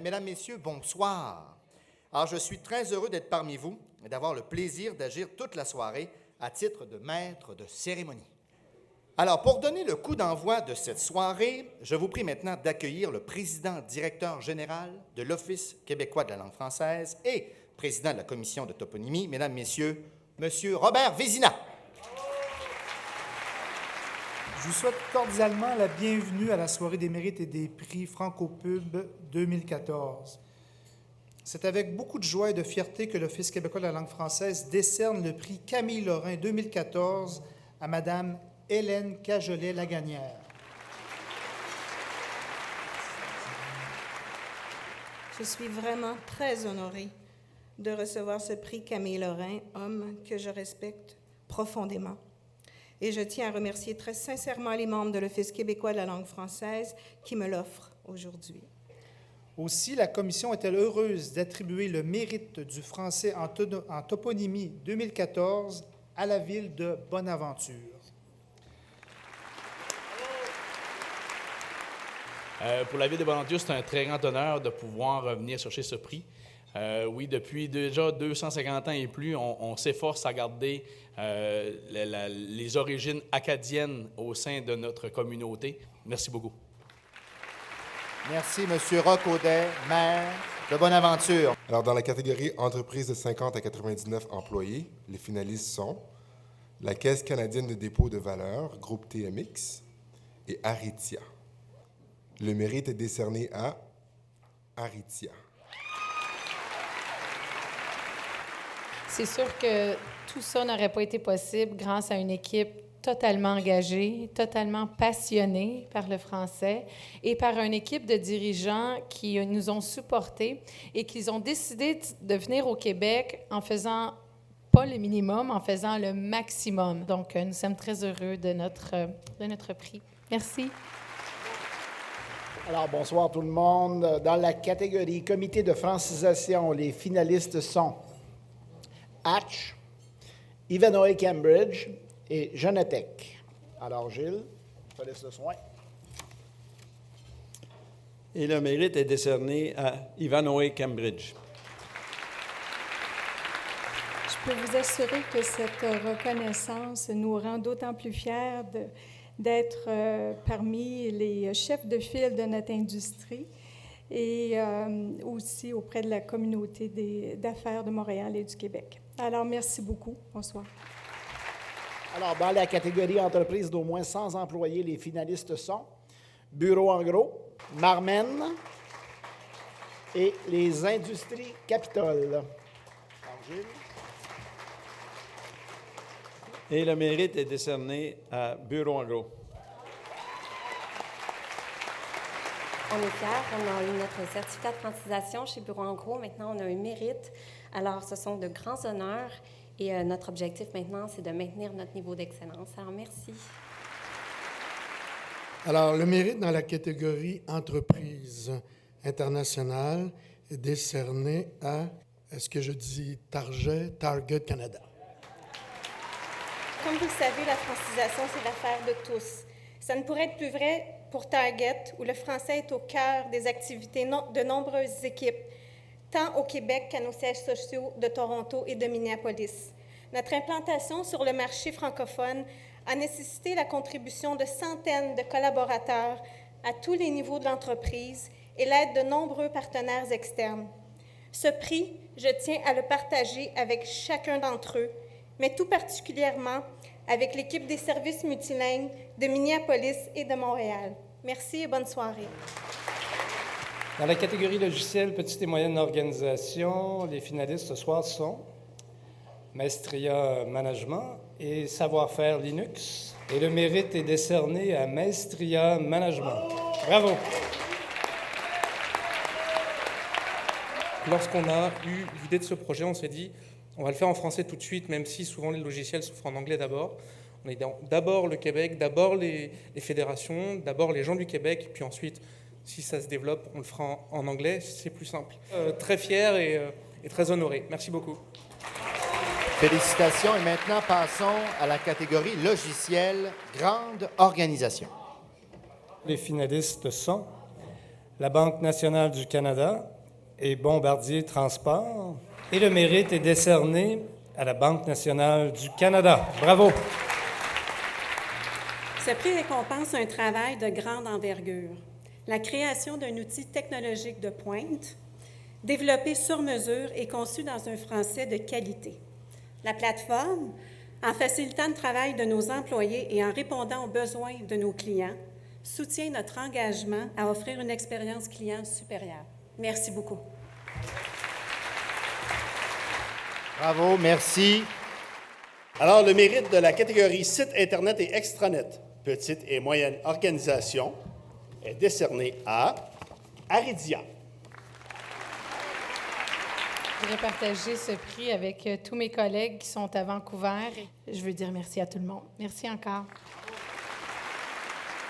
Mesdames, Messieurs, bonsoir. Alors, je suis très heureux d'être parmi vous et d'avoir le plaisir d'agir toute la soirée à titre de maître de cérémonie. Alors, pour donner le coup d'envoi de cette soirée, je vous prie maintenant d'accueillir le président directeur général de l'Office québécois de la langue française et président de la commission de toponymie, Mesdames, Messieurs, Monsieur Robert Vézina. Je vous souhaite cordialement la bienvenue à la soirée des mérites et des prix Franco-Pub 2014. C'est avec beaucoup de joie et de fierté que l'Office québécois de la langue française décerne le prix Camille Lorrain 2014 à Madame Hélène Cajolet-Laganière. Je suis vraiment très honorée de recevoir ce prix Camille Lorrain, homme que je respecte profondément. Et je tiens à remercier très sincèrement les membres de l'Office québécois de la langue française qui me l'offrent aujourd'hui. Aussi, la Commission est-elle heureuse d'attribuer le mérite du français en toponymie 2014 à la ville de Bonaventure. Pour la ville de Bonaventure, c'est un très grand honneur de pouvoir venir chercher ce prix. Oui, depuis déjà 250 ans et plus, on s'efforce à garder les origines acadiennes au sein de notre communauté. Merci beaucoup. Merci, Monsieur Roch Audet, maire de Bonaventure. Alors, dans la catégorie entreprise de 50 à 99 employés, les finalistes sont la Caisse canadienne de dépôt de valeur, groupe TMX, et Aritzia. Le mérite est décerné à Aritzia. C'est sûr que tout ça n'aurait pas été possible grâce à une équipe totalement engagée, totalement passionnée par le français et par une équipe de dirigeants qui nous ont supportés et qui ont décidé de venir au Québec en faisant pas le minimum, en faisant le maximum. Donc, nous sommes très heureux de notre prix. Merci. Alors, bonsoir tout le monde. Dans la catégorie comité de francisation, les finalistes sont Hatch, Ivanhoe Cambridge et Genetec. Alors, Gilles, je te laisse le soin. Et le mérite est décerné à Ivanhoe Cambridge. Je peux vous assurer que cette reconnaissance nous rend d'autant plus fiers d'être parmi les chefs de file de notre industrie et aussi auprès de la communauté d'affaires de Montréal et du Québec. Alors, merci beaucoup. Bonsoir. Alors, dans la catégorie entreprise d'au moins 100 employés, les finalistes sont Bureau en gros, Marmen et les Industries Capitole. Alors, Gilles. Et le mérite est décerné à Bureau en gros. On est fiers, on a eu notre certificat de francisation chez Bureau en gros. Maintenant, on a un mérite. Alors, ce sont de grands honneurs et notre objectif maintenant, c'est de maintenir notre niveau d'excellence. Alors, merci. Alors, le mérite dans la catégorie entreprise internationale est décerné à, est-ce que je dis Target Canada? Comme vous le savez, la francisation, c'est l'affaire de tous. Ça ne pourrait être plus vrai pour Target, où le français est au cœur des activités de nombreuses équipes, tant au Québec qu'à nos sièges sociaux de Toronto et de Minneapolis. Notre implantation sur le marché francophone a nécessité la contribution de centaines de collaborateurs à tous les niveaux de l'entreprise et l'aide de nombreux partenaires externes. Ce prix, je tiens à le partager avec chacun d'entre eux, mais tout particulièrement avec l'équipe des services multilingues de Minneapolis et de Montréal. Merci et bonne soirée. Dans la catégorie logiciel, petite et moyenne organisation, les finalistes ce soir sont Maestria Management et Savoir-faire Linux. Et le mérite est décerné à Maestria Management. Bravo! Lorsqu'on a eu l'idée de ce projet, on s'est dit on va le faire en français tout de suite, même si souvent les logiciels s'ouvrent en anglais d'abord. On est d'abord le Québec, d'abord les fédérations, d'abord les gens du Québec, puis ensuite, si ça se développe, on le fera en anglais, c'est plus simple. Très fier et très honoré. Merci beaucoup. Félicitations et maintenant passons à la catégorie logiciel, grande organisation. Les finalistes sont la Banque nationale du Canada, et Bombardier Transport. Et le mérite est décerné à la Banque nationale du Canada. Bravo! Ce prix récompense un travail de grande envergure, la création d'un outil technologique de pointe, développé sur mesure et conçu dans un français de qualité. La plateforme, en facilitant le travail de nos employés et en répondant aux besoins de nos clients, soutient notre engagement à offrir une expérience client supérieure. Merci beaucoup. Bravo, merci. Alors, le mérite de la catégorie site Internet et extranet, petite et moyenne organisation, est décerné à Aridia. Je voudrais partager ce prix avec tous mes collègues qui sont à Vancouver. Je veux dire merci à tout le monde. Merci encore.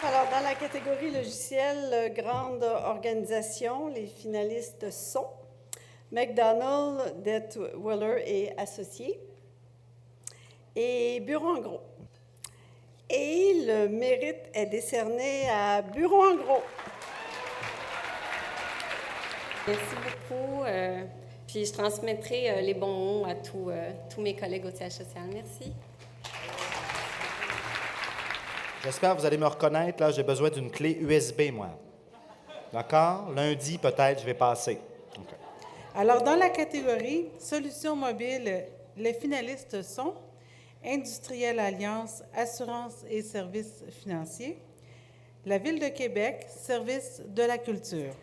Alors, dans la catégorie logiciel grande organisation, les finalistes sont McDonald, Detwiller et Associés et Bureau en gros. Et le mérite est décerné à Bureau en gros. Merci beaucoup. Puis je transmettrai les bons mots à tous mes collègues au siège social. Merci. J'espère que vous allez me reconnaître. Là, j'ai besoin d'une clé USB, moi. D'accord? Lundi, peut-être, je vais passer. Okay. Alors, dans la catégorie Solutions mobiles, les finalistes sont Industriel Alliance, Assurance et services financiers, la Ville de Québec, Service de la culture.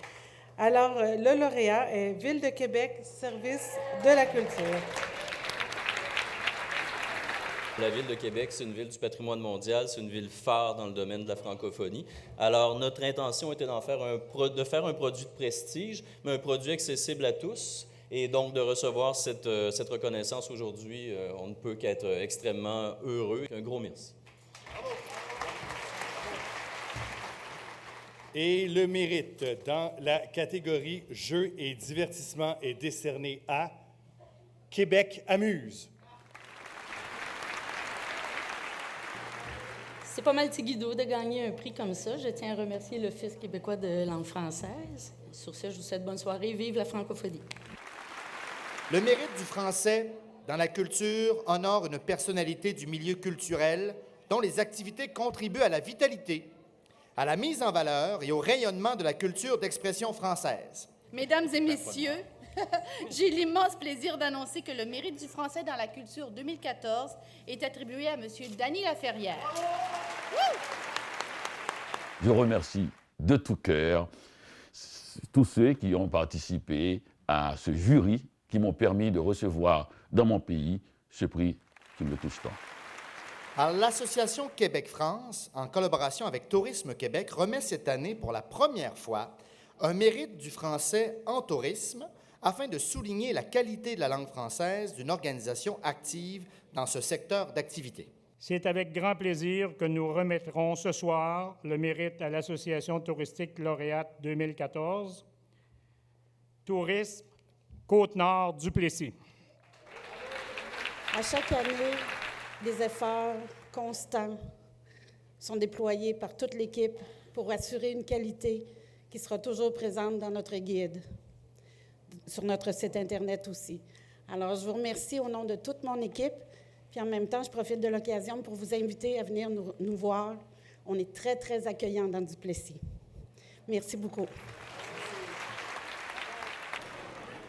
Alors, le lauréat est Ville de Québec, Service de la culture. La Ville de Québec, c'est une ville du patrimoine mondial, c'est une ville phare dans le domaine de la francophonie. Alors, notre intention était de faire un produit de prestige, mais un produit accessible à tous. Et donc, de recevoir cette reconnaissance aujourd'hui, on ne peut qu'être extrêmement heureux. Un gros merci. Et le mérite dans la catégorie Jeux et divertissement est décerné à Québec Amuse. C'est pas mal tiguidou de gagner un prix comme ça. Je tiens à remercier l'Office québécois de langue française. Sur ce, je vous souhaite bonne soirée. Vive la francophonie. Le mérite du français dans la culture honore une personnalité du milieu culturel dont les activités contribuent à la vitalité, à la mise en valeur et au rayonnement de la culture d'expression française. Mesdames et messieurs, j'ai l'immense plaisir d'annoncer que le mérite du français dans la culture 2014 est attribué à M. Dany Laferrière. Je remercie de tout cœur tous ceux qui ont participé à ce jury qui m'ont permis de recevoir dans mon pays ce prix qui me touche tant. Alors, l'Association Québec-France, en collaboration avec Tourisme Québec, remet cette année pour la première fois un mérite du français en tourisme afin de souligner la qualité de la langue française d'une organisation active dans ce secteur d'activité. C'est avec grand plaisir que nous remettrons ce soir le mérite à l'Association touristique lauréate 2014, Tourisme Côte-Nord Duplessis. À chaque année, des efforts constants sont déployés par toute l'équipe pour assurer une qualité qui sera toujours présente dans notre guide, sur notre site Internet aussi. Alors, je vous remercie au nom de toute mon équipe, puis en même temps, je profite de l'occasion pour vous inviter à venir nous voir. On est très, très accueillants dans Duplessis. Merci beaucoup.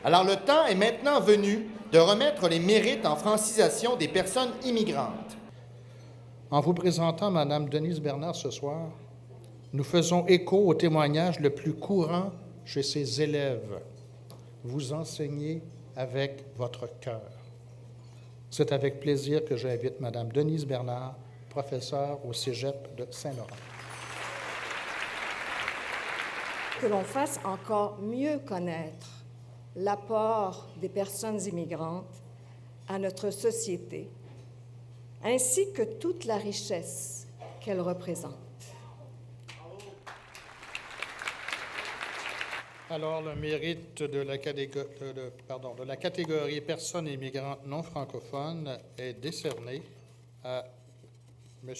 Alors, le temps est maintenant venu de remettre les mérites en francisation des personnes immigrantes. En vous présentant Mme Denise Bernard ce soir, nous faisons écho au témoignage le plus courant chez ses élèves. Vous enseignez avec votre cœur. C'est avec plaisir que j'invite Mme Denise Bernard, professeure au Cégep de Saint-Laurent. Que l'on fasse encore mieux connaître l'apport des personnes immigrantes à notre société, ainsi que toute la richesse qu'elles représentent. Alors, le mérite de la catégorie personnes immigrantes non francophones est décerné à M.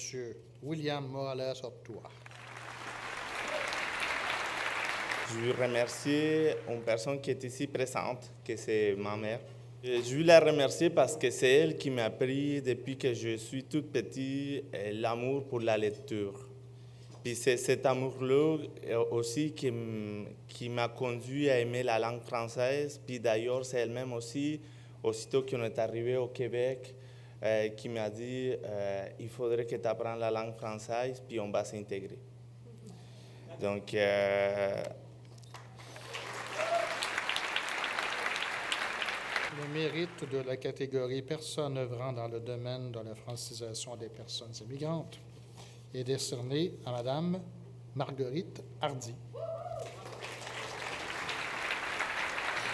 William Morales-Ortua. Je veux remercier une personne qui est ici présente, que c'est ma mère. Et je veux la remercier parce que c'est elle qui m'a appris depuis que je suis tout petit l'amour pour la lecture. Puis c'est cet amour-là aussi qui m'a conduit à aimer la langue française. Puis d'ailleurs, c'est elle-même aussi, aussitôt qu'on est arrivé au Québec, qui m'a dit il faudrait que tu apprennes la langue française, puis on va s'intégrer. Donc, le mérite de la catégorie personnes œuvrant dans le domaine de la francisation des personnes immigrantes est décerné à Madame Marguerite Hardy.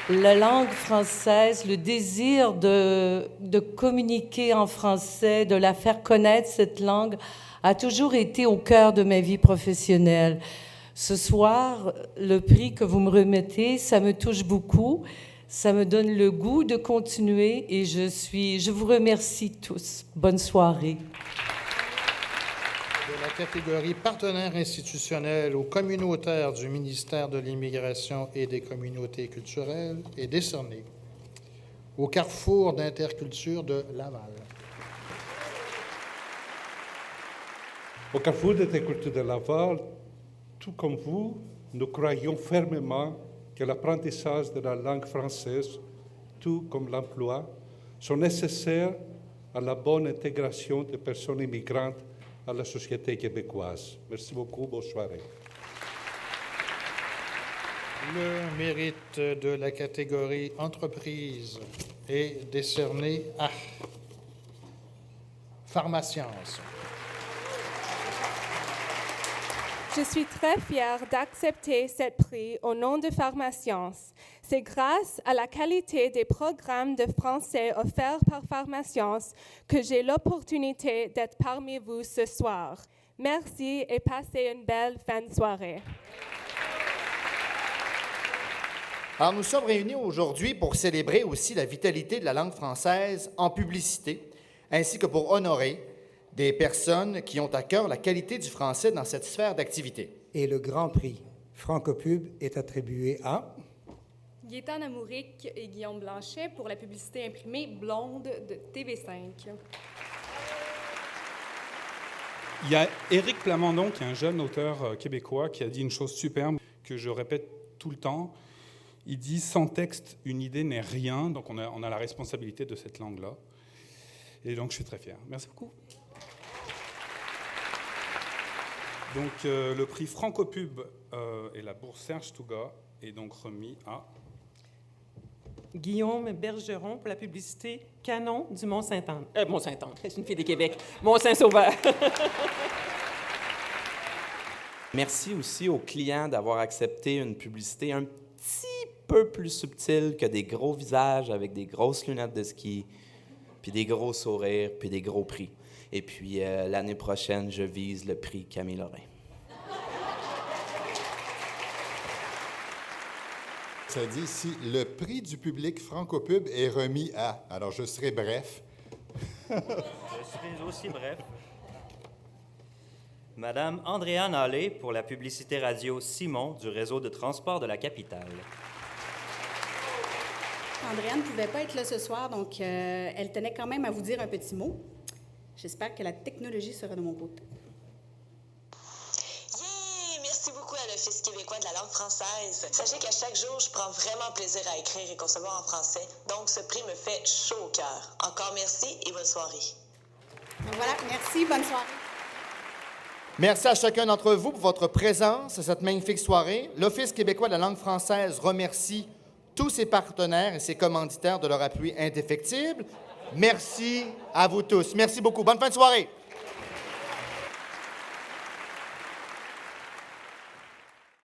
La langue française, le désir de communiquer en français, de la faire connaître, cette langue, a toujours été au cœur de ma vie professionnelle. Ce soir, le prix que vous me remettez, ça me touche beaucoup, ça me donne le goût de continuer et je vous remercie tous. Bonne soirée. De la catégorie partenaire institutionnel ou communautaire du ministère de l'Immigration et des communautés culturelles est décerné au Carrefour d'interculture de Laval. Au Carrefour d'interculture de Laval, tout comme vous, nous croyons fermement que l'apprentissage de la langue française, tout comme l'emploi, sont nécessaires à la bonne intégration des personnes immigrantes à la société québécoise. Merci beaucoup. Bonne soirée. Le mérite de la catégorie entreprise est décerné à Pharmasciences. Je suis très fière d'accepter ce prix au nom de Pharmasciences. C'est grâce à la qualité des programmes de français offerts par Pharmasciences que j'ai l'opportunité d'être parmi vous ce soir. Merci et passez une belle fin de soirée. Alors, nous sommes réunis aujourd'hui pour célébrer aussi la vitalité de la langue française en publicité, ainsi que pour honorer des personnes qui ont à cœur la qualité du français dans cette sphère d'activité. Et le grand prix Francopub est attribué à Gaétan Amouric et Guillaume Blanchet pour la publicité imprimée Blonde de TV5. Il y a Éric Plamondon, qui est un jeune auteur québécois, qui a dit une chose superbe que je répète tout le temps. Il dit « Sans texte, une idée n'est rien ». Donc on a la responsabilité de cette langue-là. Et donc je suis très fier. Merci beaucoup. Donc, le prix Francopub et la bourse Serge Touga est donc remis à Guillaume Bergeron pour la publicité Canon du Mont-Saint-Anne. Mont-Saint-Anne, c'est une fille des Québec. Mont-Saint-Sauveur. Merci aussi aux clients d'avoir accepté une publicité un petit peu plus subtile que des gros visages avec des grosses lunettes de ski, puis des gros sourires, puis des gros prix. Et puis, l'année prochaine, je vise le prix Camille Lorrain. Ça dit ici, le prix du public Francopub est remis à... Alors, je serai bref. Je serai aussi bref. Madame Andréane Allé pour la publicité radio Simon du réseau de transport de la capitale. Andréane ne pouvait pas être là ce soir, donc elle tenait quand même à vous dire un petit mot. J'espère que la technologie sera de mon côté. Merci beaucoup à l'Office québécois de la langue française. Sachez qu'à chaque jour, je prends vraiment plaisir à écrire et concevoir en français. Donc, ce prix me fait chaud au cœur. Encore merci et bonne soirée. Donc voilà, merci, bonne soirée. Merci à chacun d'entre vous pour votre présence à cette magnifique soirée. L'Office québécois de la langue française remercie tous ses partenaires et ses commanditaires de leur appui indéfectible. Merci à vous tous. Merci beaucoup. Bonne fin de soirée.